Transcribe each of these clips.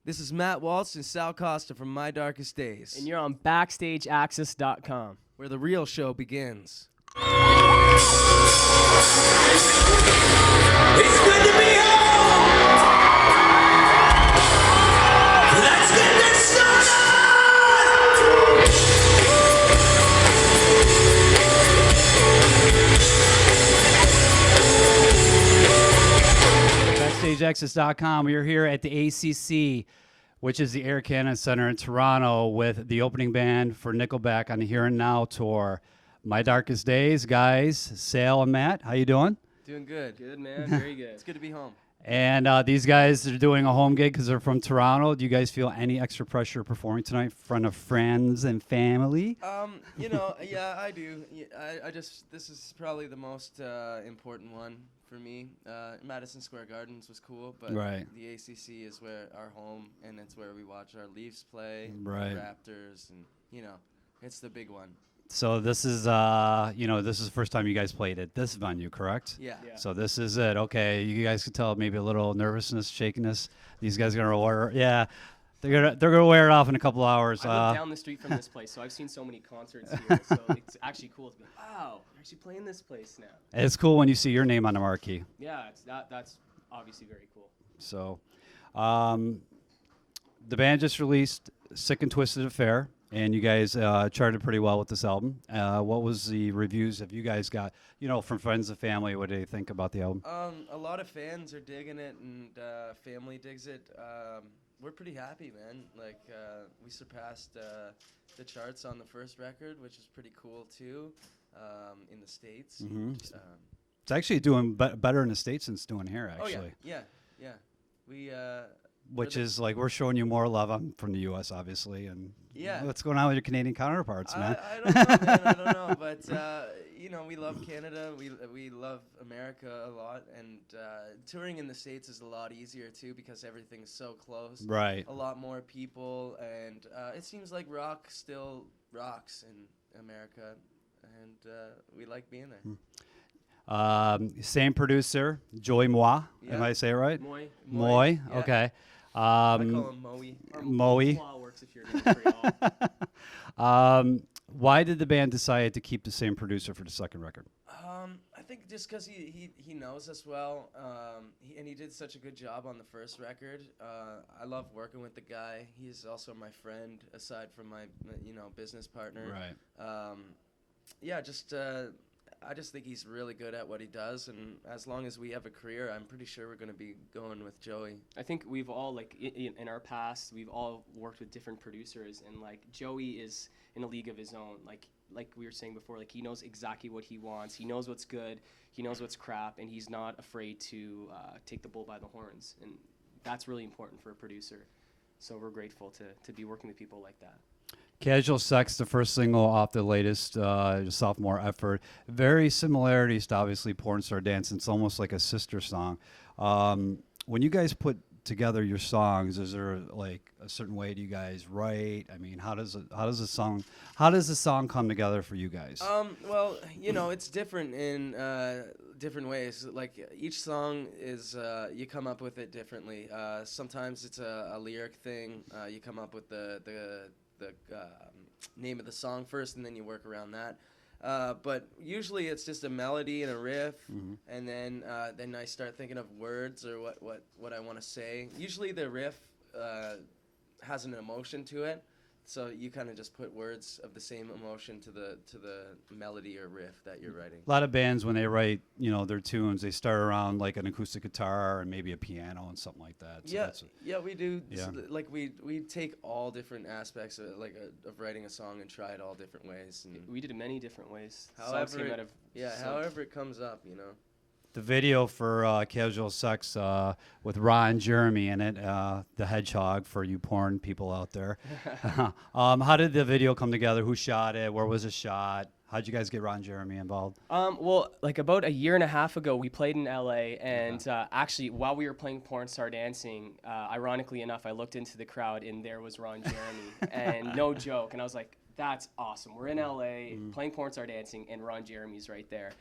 This is Matt Walst and Sal Costa from My Darkest Days. And you're on BackstageAxxess.com. Where the real show begins. It's good to be home! Let's get this started! BackstageAxxess.com. We are here at the ACC, which is the Air Canada Center in Toronto, with the opening band for Nickelback on the Here and Now tour. My Darkest Days, guys. Sal and Matt, how you doing? Doing good. Good, man. Very good. It's good to be home. And these guys are doing a home gig because they're from Toronto. Do you guys feel any extra pressure performing tonight in front of friends and family? Yeah, I do. I just, this is probably the most important one for me. Madison Square Gardens was cool, but Right. the ACC is where our home, and it's where we watch our Leafs play, Right. Raptors, and, it's the big one. So this is, this is the first time you guys played at this venue, correct? Yeah. So this is it. Okay, you guys can tell maybe a little nervousness, shakiness. These guys are gonna wear, they're gonna wear it off in a couple hours. I live down the street from this place, so I've seen so many concerts here. So it's actually cool to be like, wow, you're actually playing this place now. It's cool when you see your name on the marquee. Yeah, that's obviously very cool. So, the band just released "Sick and Twisted Affair," and you guys charted pretty well with this album. What was the reviews have you guys got? From friends and family, what do they think about the album? A lot of fans are digging it, and family digs it. We're pretty happy, man. Like, we surpassed the charts on the first record, which is pretty cool, too, in the States. Mm-hmm. It's actually doing better in the States than it's doing here, actually. Oh, yeah. We, which is like we're showing you more love. I'm from the U.S., obviously, and yeah. What's going on with your Canadian counterparts, man? I don't know, man. I don't know, but we love Canada. We love America a lot, and touring in the States is a lot easier too because everything's so close. Right. A lot more people, and it seems like rock still rocks in America, and we like being there. Same producer, Joey Moi. Yeah. Am I say it right? Moi. Yeah. Okay. I call him Moe. Moe. Works if you're doing it for y'all. Why did the band decide to keep the same producer for the second record? I think just because he knows us well, and he did such a good job on the first record. I love working with the guy. He's also my friend, aside from my business partner. Right. I just think he's really good at what he does, and as long as we have a career, I'm pretty sure we're going to be going with Joey. I think we've all, in our past, we've all worked with different producers, and, Joey is in a league of his own. Like we were saying before, he knows exactly what he wants. He knows what's good. He knows what's crap, and he's not afraid to take the bull by the horns, and that's really important for a producer. So we're grateful to be working with people like that. Casual Sex, the first single off the latest sophomore effort. Very similarities to obviously Porn Star Dancing. It's almost like a sister song. When you guys put together your songs, is there a certain way do you guys write? I mean, how does the song come together for you guys? Well, it's different in different ways. Like each song is you come up with it differently. Sometimes it's a lyric thing. You come up with the name of the song first, and then you work around that. But usually it's just a melody and a riff, Mm-hmm. and then I start thinking of words or what I want to say. Usually the riff has an emotion to it, so you kind of just put words of the same emotion to the melody or riff that you're writing. A lot of bands, when they write, their tunes, they start around like an acoustic guitar and maybe a piano and something like that. So we do. Yeah. We take all different aspects of writing a song and try it all different ways. And We did it many different ways. however it comes up, the video for Casual Sex with Ron Jeremy in it, the hedgehog for you porn people out there. How did the video come together? Who shot it? Where was it shot? How'd you guys get Ron Jeremy involved? Well, about a year and a half ago, we played in LA, and actually, while we were playing Porn Star Dancing, ironically enough, I looked into the crowd, and there was Ron Jeremy, and no joke, and I was like, that's awesome. We're in LA, playing Porn Star Dancing, and Ron Jeremy's right there.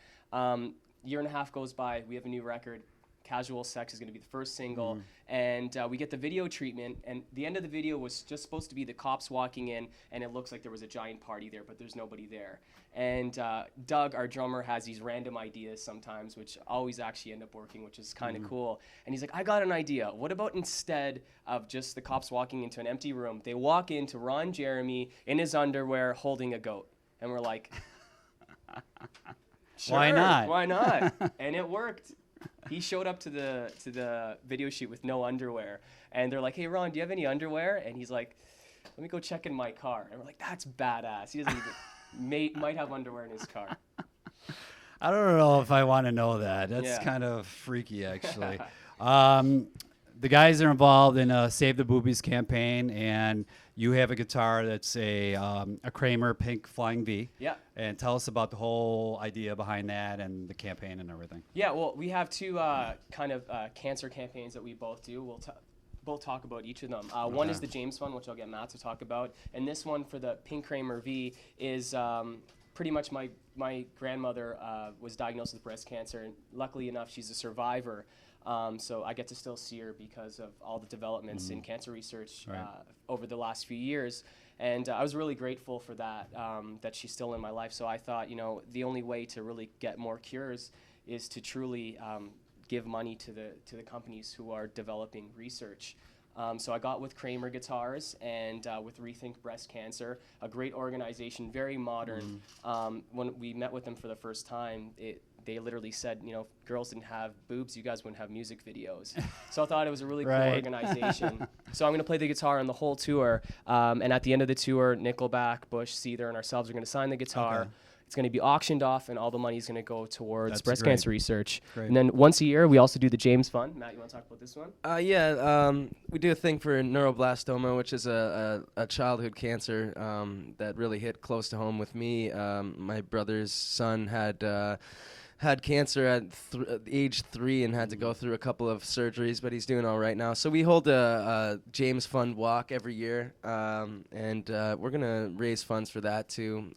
Year and a half goes by, we have a new record, Casual Sex is going to be the first single, and we get the video treatment, and the end of the video was just supposed to be the cops walking in, and it looks like there was a giant party there, but there's nobody there. And Doug, our drummer, has these random ideas sometimes, which always actually end up working, which is kind of cool. And he's like, I got an idea. What about instead of just the cops walking into an empty room, they walk into Ron Jeremy in his underwear holding a goat? And we're like, sure, Why not? Why not? And it worked. He showed up to the video shoot with no underwear, and they're like, "Hey, Ron, do you have any underwear?" And he's like, "Let me go check in my car." And we're like, "That's badass." He doesn't even might have underwear in his car. I don't know if I want to know that. That's Yeah. kind of freaky, actually. The guys are involved in a Save the Boobies campaign, and you have a guitar that's a Kramer Pink Flying V. Yeah. And tell us about the whole idea behind that and the campaign and everything. Yeah. Well, we have two kind of cancer campaigns that we both do. We'll both talk about each of them. One is the James Fund, which I'll get Matt to talk about, and this one for the Pink Kramer V is pretty much my grandmother was diagnosed with breast cancer, and luckily enough, she's a survivor. So I get to still see her because of all the developments in cancer research over the last few years. And I was really grateful for that, that she's still in my life. So I thought, the only way to really get more cures is to truly give money to the companies who are developing research. So I got with Kramer Guitars and with Rethink Breast Cancer, a great organization, very modern. When we met with them for the first time, they literally said, if girls didn't have boobs, you guys wouldn't have music videos. So I thought it was a really cool organization. So I'm going to play the guitar on the whole tour. And at the end of the tour, Nickelback, Bush, Seether, and ourselves are going to sign the guitar. Okay. It's going to be auctioned off, and all the money is going to go towards breast cancer research. Great. And then once a year, we also do the James Fund. Matt, you want to talk about this one? We do a thing for neuroblastoma, which is a childhood cancer that really hit close to home with me. My brother's son had cancer at age 3 and had to go through a couple of surgeries, but he's doing all right now. So we hold a James Fund walk every year, and we're going to raise funds for that too.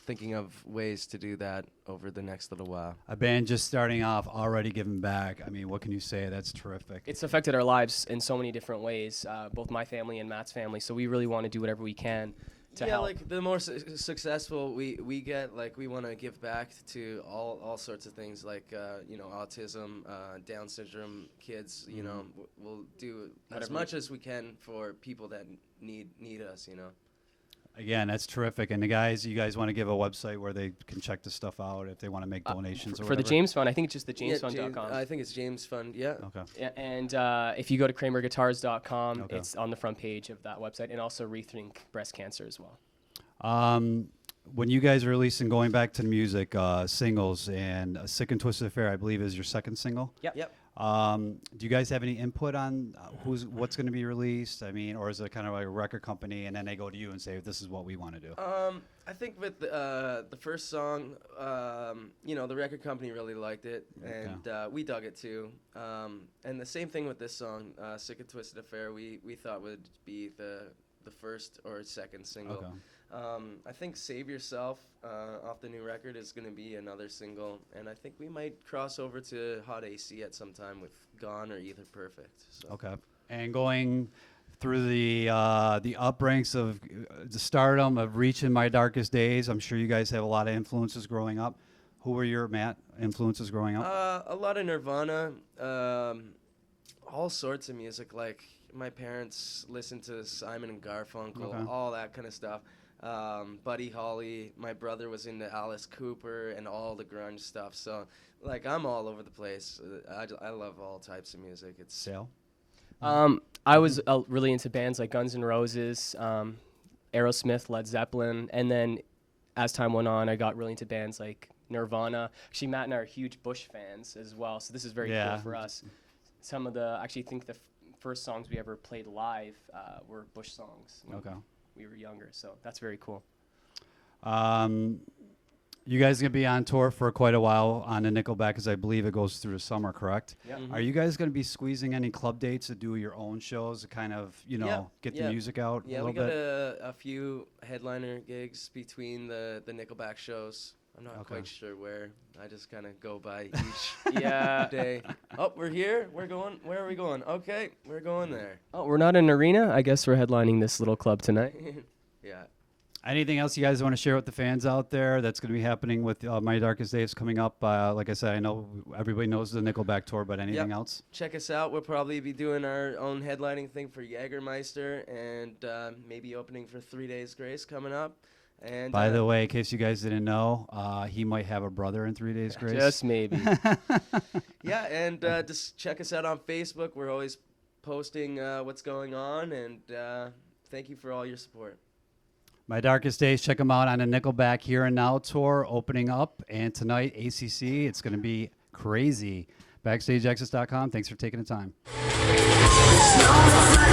Thinking of ways to do that over the next little while. A band just starting off, already giving back. I mean, what can you say? That's terrific. It's affected our lives in so many different ways, both my family and Matt's family. So we really want to do whatever we can to help. Like the more successful we get, like we want to give back to all sorts of things, like autism, Down syndrome kids. We'll do as much as we can for people that need us. Again, that's terrific. And you guys want to give a website where they can check the stuff out if they want to make donations or for the James Fund, I think it's just the jamesfund.com. jamesfund.com. I think it's James Fund, yeah. Okay. Yeah, and if you go to kramerguitars.com, it's on the front page of that website, and also Rethink Breast Cancer as well. When you guys are releasing, going back to the music, singles, and Sick and Twisted Affair, I believe, is your second single? Yep. Do you guys have any input on what's going to be released? I mean, or is it kind of like a record company and then they go to you and say, this is what we want to do? I think with the first song, the record company really liked it, and we dug it too. And the same thing with this song, Sick and Twisted Affair, we thought would be the first or second single. Okay. I think Save Yourself off the new record is going to be another single, and I think we might cross over to Hot AC at some time with Gone or Either Perfect. So. Okay. And going through the up ranks of the stardom of Reaching My Darkest Days, I'm sure you guys have a lot of influences growing up. Who were your, Matt, influences growing up? A lot of Nirvana, all sorts of music. Like my parents listened to Simon and Garfunkel, all that kind of stuff. Buddy Holly, my brother was into Alice Cooper and all the grunge stuff. So, like, I'm all over the place. I love all types of music. It's Sal? I was really into bands like Guns N' Roses, Aerosmith, Led Zeppelin, and then as time went on, I got really into bands like Nirvana. Actually, Matt and I are huge Bush fans as well, so this is very cool for us. Some of the, actually, I think the first songs we ever played live were Bush songs. Okay. We were younger, so that's very cool. You guys are going to be on tour for quite a while on the Nickelback, because I believe it goes through the summer, correct? Yeah. Are you guys going to be squeezing any club dates to do your own shows to kind of, get the music out a little bit? Yeah, we got a few headliner gigs between the Nickelback shows. I'm not Okay. quite sure where. I just kind of go by each Yeah. day. Oh, we're here. We're going. Where are we going? Okay, we're going there. Oh, we're not in an arena. I guess we're headlining this little club tonight. Yeah. Anything else you guys want to share with the fans out there that's going to be happening with My Darkest Days coming up? Like I said, I know everybody knows the Nickelback tour, but anything Yep. else? Check us out. We'll probably be doing our own headlining thing for Jägermeister and maybe opening for 3 Days Grace coming up. And By the way, in case you guys didn't know, he might have a brother in 3 Days Grace. Just maybe. yeah, and just check us out on Facebook. We're always posting what's going on, and thank you for all your support. My Darkest Days, check them out on a Nickelback Here and Now tour opening up. And tonight, ACC, it's going to be crazy. BackstageAxxess.com. Thanks for taking the time. It's not a